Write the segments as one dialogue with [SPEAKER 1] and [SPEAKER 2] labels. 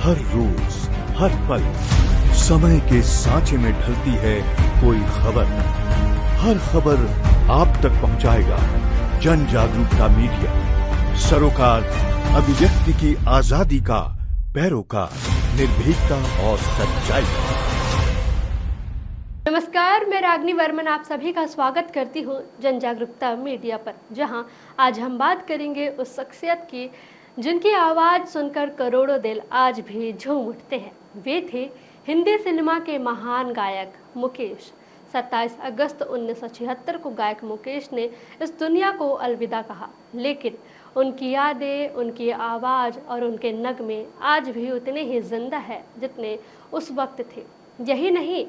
[SPEAKER 1] हर रोज हर पल समय के सांचे में ढलती है कोई खबर। हर खबर आप तक पहुंचाएगा जन जागरूकता मीडिया, सरोकार अभिव्यक्ति की आजादी का पैरोकार, निर्भीकता और सच्चाई का।
[SPEAKER 2] नमस्कार, मैं रागनी वर्मन आप सभी का स्वागत करती हूं जन जागरूकता मीडिया पर, जहां आज हम बात करेंगे उस शख्सियत की जिनकी आवाज़ सुनकर करोड़ों दिल आज भी झूम उठते हैं। वे थे हिंदी सिनेमा के महान गायक मुकेश। 27 अगस्त 1976 को गायक मुकेश ने इस दुनिया को अलविदा कहा, लेकिन उनकी यादें, उनकी आवाज़ और उनके नगमे आज भी उतने ही जिंदा है जितने उस वक्त थे। यही नहीं,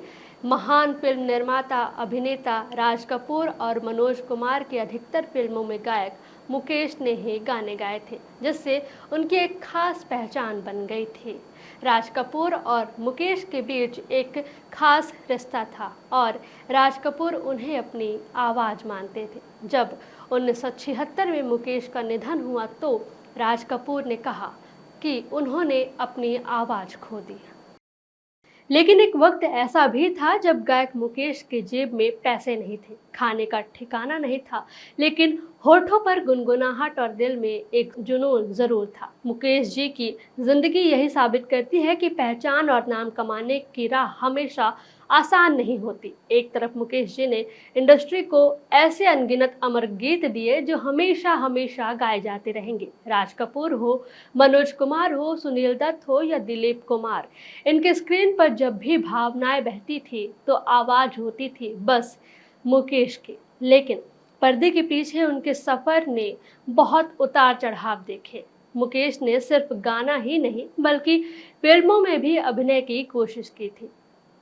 [SPEAKER 2] महान फिल्म निर्माता, अभिनेता राज कपूर और मनोज कुमार की अधिकतर फिल्मों में गायक मुकेश ने ही गाने गाए थे, जिससे उनकी एक खास पहचान बन गई थी। राज कपूर और मुकेश के बीच एक खास रिश्ता था और राज कपूर उन्हें अपनी आवाज़ मानते थे। जब 1976 में मुकेश का निधन हुआ तो राज कपूर ने कहा कि उन्होंने अपनी आवाज़ खो दी। लेकिन एक वक्त ऐसा भी था जब गायक मुकेश के जेब में पैसे नहीं थे, खाने का ठिकाना नहीं था, लेकिन होठों पर गुनगुनाहट और दिल में एक जुनून जरूर था। मुकेश जी की जिंदगी यही साबित करती है कि पहचान और नाम कमाने की राह हमेशा आसान नहीं होती। एक तरफ मुकेश जी ने इंडस्ट्री को ऐसे अनगिनत अमर गीत दिए जो हमेशा हमेशा गाए जाते रहेंगे। राज कपूर हो, मनोज कुमार हो, सुनील दत्त हो या दिलीप कुमार, इनके स्क्रीन पर जब भी भावनाएं बहती थी तो आवाज होती थी बस मुकेश की। लेकिन पर्दे के पीछे उनके सफर ने बहुत उतार चढ़ाव देखे। मुकेश ने सिर्फ गाना ही नहीं बल्कि फिल्मों में भी अभिनय की कोशिश की थी।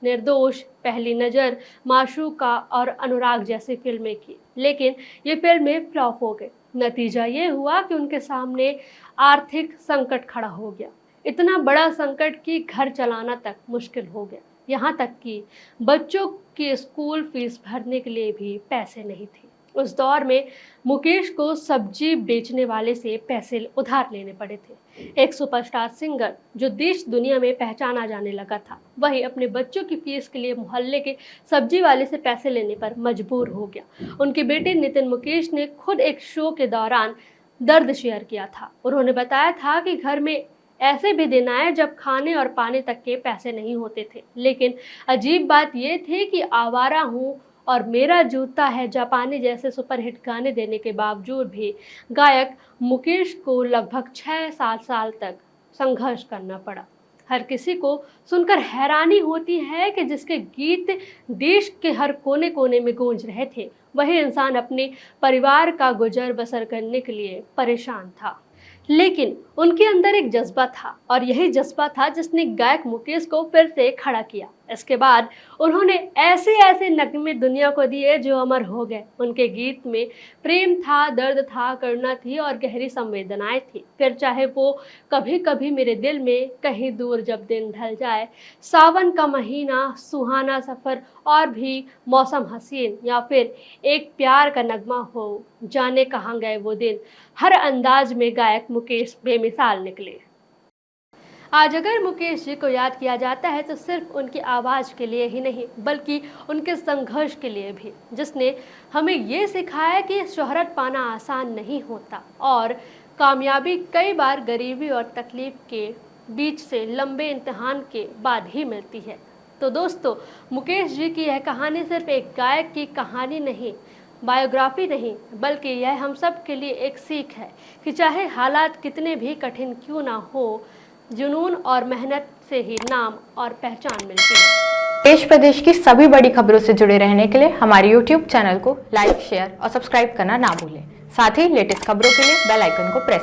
[SPEAKER 2] निर्दोष, पहली नज़र, माशूका और अनुराग जैसी फिल्में की, लेकिन ये फिल्में फ्लॉप हो गई। नतीजा ये हुआ कि उनके सामने आर्थिक संकट खड़ा हो गया। इतना बड़ा संकट कि घर चलाना तक मुश्किल हो गया। यहाँ तक कि बच्चों की स्कूल फीस भरने के लिए भी पैसे नहीं थे। उस दौर में मुकेश को सब्जी बेचने वाले से पैसे उधार लेने पड़े थे। एक सुपरस्टार सिंगर जो देश दुनिया में पहचाना जाने लगा था, वही अपने बच्चों की फीस के लिए मोहल्ले के सब्जी वाले से पैसे लेने पर मजबूर हो गया। उनके बेटे नितिन मुकेश ने खुद एक शो के दौरान दर्द शेयर किया था। उन्होंने बताया था कि घर में ऐसे भी दिन आए जब खाने और पाने तक के पैसे नहीं होते थे, लेकिन अजीब बात यह थी कि आवारा हूँ और मेरा जूता है जापानी जैसे सुपरहिट गाने देने के बावजूद भी गायक मुकेश को लगभग 6-7 साल तक संघर्ष करना पड़ा। हर किसी को सुनकर हैरानी होती है कि जिसके गीत देश के हर कोने कोने में गूंज रहे थे, वही इंसान अपने परिवार का गुजर बसर करने के लिए परेशान था। लेकिन उनके अंदर एक जज्बा था और यही जज्बा था जिसने गायक मुकेश को फिर से खड़ा किया। इसके बाद उन्होंने ऐसे ऐसे नगमे दुनिया को दिए जो अमर हो गए। उनके गीत में प्रेम था, दर्द था, करुणा थी और गहरी संवेदनाएं थी। फिर चाहे वो कभी कभी मेरे दिल में, कहीं दूर जब दिन ढल जाए, सावन का महीना, सुहाना सफर और भी मौसम हसीन, या फिर एक प्यार का नगमा हो, जाने कहाँ गए वो दिन, हर अंदाज में गायक मुकेश बेमिसाल निकले। आज अगर मुकेश जी को याद किया जाता है तो सिर्फ उनकी आवाज़ के लिए ही नहीं बल्कि उनके संघर्ष के लिए भी, जिसने हमें ये सिखाया कि शोहरत पाना आसान नहीं होता और कामयाबी कई बार गरीबी और तकलीफ के बीच से लंबे इम्तिहान के बाद ही मिलती है। तो दोस्तों, मुकेश जी की यह कहानी सिर्फ एक गायक की कहानी नहीं, बायोग्राफी नहीं, बल्कि यह हम सब के लिए एक सीख है कि चाहे हालात कितने भी कठिन क्यों ना हो, जुनून और मेहनत से ही नाम और पहचान मिलती है।
[SPEAKER 3] देश प्रदेश की सभी बड़ी खबरों से जुड़े रहने के लिए हमारे YouTube चैनल को लाइक, शेयर और सब्सक्राइब करना ना भूलें। साथ ही लेटेस्ट खबरों के लिए बेल आइकन को प्रेस